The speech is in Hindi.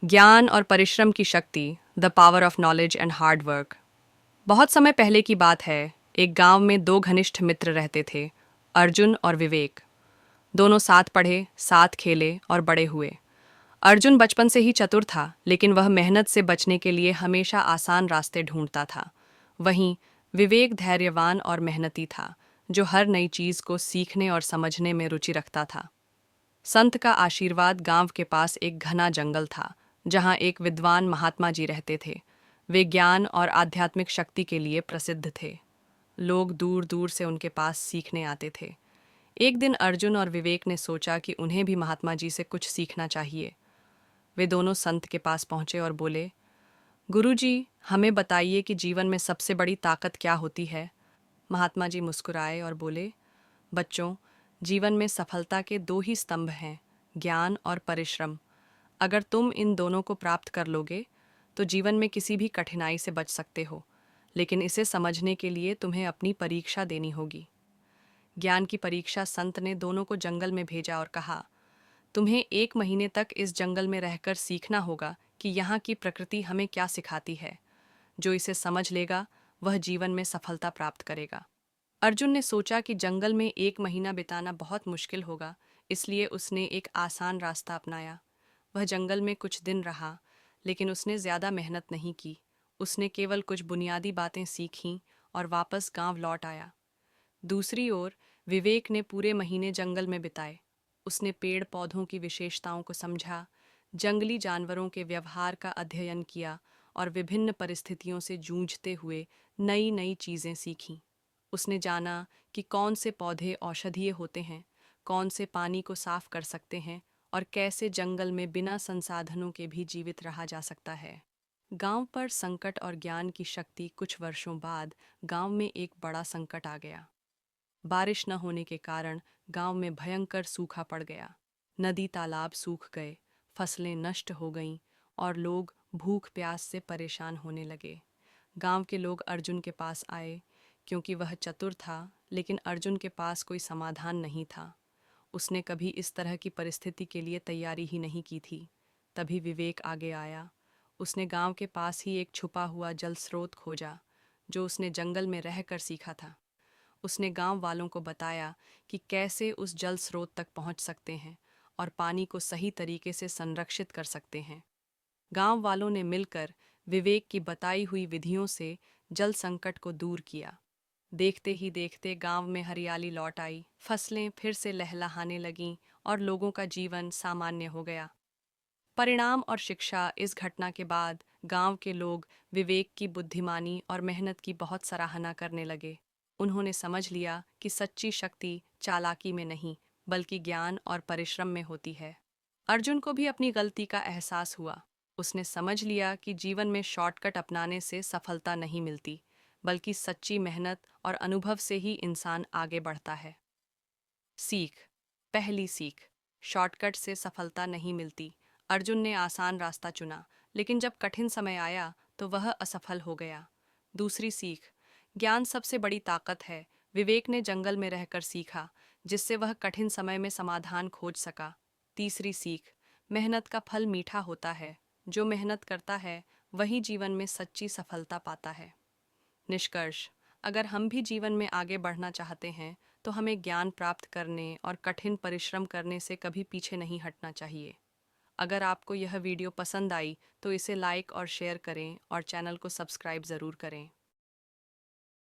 ज्ञान और परिश्रम की शक्ति, the power of knowledge and hard work. बहुत समय पहले की बात है। एक गांव में दो घनिष्ठ मित्र रहते थे, अर्जुन और विवेक। दोनों साथ पढ़े, साथ खेले और बड़े हुए। अर्जुन बचपन से ही चतुर था, लेकिन वह मेहनत से बचने के लिए हमेशा आसान रास्ते ढूंढता था। वहीं विवेक धैर्यवान और मेहनती था, जो हर नई चीज को सीखने और समझने में रुचि रखता था। संत का आशीर्वाद। गांव के पास एक घना जंगल था, जहां एक विद्वान महात्मा जी रहते थे। वे ज्ञान और आध्यात्मिक शक्ति के लिए प्रसिद्ध थे। लोग दूर दूर से उनके पास सीखने आते थे। एक दिन अर्जुन और विवेक ने सोचा कि उन्हें भी महात्मा जी से कुछ सीखना चाहिए। वे दोनों संत के पास पहुंचे और बोले, गुरुजी, हमें बताइए कि जीवन में सबसे बड़ी ताकत क्या होती है। महात्मा जी मुस्कुराए और बोले, बच्चों, जीवन में सफलता के दो ही स्तंभ हैं, ज्ञान और परिश्रम। अगर तुम इन दोनों को प्राप्त कर लोगे तो जीवन में किसी भी कठिनाई से बच सकते हो, लेकिन इसे समझने के लिए तुम्हें अपनी परीक्षा देनी होगी। ज्ञान की परीक्षा। संत ने दोनों को जंगल में भेजा और कहा, तुम्हें 1 महीने तक इस जंगल में रहकर सीखना होगा कि यहाँ की प्रकृति हमें क्या सिखाती है। जो इसे समझ लेगा वह जीवन में सफलता प्राप्त करेगा। अर्जुन ने सोचा कि जंगल में 1 महीना बिताना बहुत मुश्किल होगा, इसलिए उसने एक आसान रास्ता अपनाया। वह जंगल में कुछ दिन रहा, लेकिन उसने ज्यादा मेहनत नहीं की। उसने केवल कुछ बुनियादी बातें सीखीं और वापस गांव लौट आया। दूसरी ओर विवेक ने पूरे महीने जंगल में बिताए। उसने पेड़ पौधों की विशेषताओं को समझा, जंगली जानवरों के व्यवहार का अध्ययन किया और विभिन्न परिस्थितियों से जूझते हुए नई नई चीजें सीखीं। उसने जाना कि कौन से पौधे औषधीय होते हैं, कौन से पानी को साफ कर सकते हैं और कैसे जंगल में बिना संसाधनों के भी जीवित रहा जा सकता है। गांव पर संकट और ज्ञान की शक्ति। कुछ वर्षों बाद गांव में एक बड़ा संकट आ गया। बारिश न होने के कारण गांव में भयंकर सूखा पड़ गया। नदी तालाब सूख गए, फसलें नष्ट हो गईं और लोग भूख प्यास से परेशान होने लगे। गांव के लोग अर्जुन के पास आए, क्योंकि वह चतुर था, लेकिन अर्जुन के पास कोई समाधान नहीं था। उसने कभी इस तरह की परिस्थिति के लिए तैयारी ही नहीं की थी। तभी विवेक आगे आया। उसने गांव के पास ही एक छुपा हुआ जल स्रोत खोजा, जो उसने जंगल में रहकर सीखा था। उसने गांव वालों को बताया कि कैसे उस जल स्रोत तक पहुंच सकते हैं और पानी को सही तरीके से संरक्षित कर सकते हैं। गांव वालों ने मिलकर विवेक की बताई हुई विधियों से जल संकट को दूर किया। देखते ही देखते गांव में हरियाली लौट आई, फसलें फिर से लहलहाने लगीं और लोगों का जीवन सामान्य हो गया। परिणाम और शिक्षा। इस घटना के बाद गांव के लोग विवेक की बुद्धिमानी और मेहनत की बहुत सराहना करने लगे। उन्होंने समझ लिया कि सच्ची शक्ति चालाकी में नहीं, बल्कि ज्ञान और परिश्रम में होती है। अर्जुन को भी अपनी गलती का एहसास हुआ। उसने समझ लिया कि जीवन में शॉर्टकट अपनाने से सफलता नहीं मिलती, बल्कि सच्ची मेहनत और अनुभव से ही इंसान आगे बढ़ता है। सीख। पहली सीख, शॉर्टकट से सफलता नहीं मिलती। अर्जुन ने आसान रास्ता चुना, लेकिन जब कठिन समय आया तो वह असफल हो गया। दूसरी सीख, ज्ञान सबसे बड़ी ताकत है। विवेक ने जंगल में रहकर सीखा, जिससे वह कठिन समय में समाधान खोज सका। तीसरी सीख, मेहनत का फल मीठा होता है। जो मेहनत करता है वही जीवन में सच्ची सफलता पाता है। निष्कर्ष, अगर हम भी जीवन में आगे बढ़ना चाहते हैं तो हमें ज्ञान प्राप्त करने और कठिन परिश्रम करने से कभी पीछे नहीं हटना चाहिए। अगर आपको यह वीडियो पसंद आई तो इसे लाइक और शेयर करें और चैनल को सब्सक्राइब ज़रूर करें।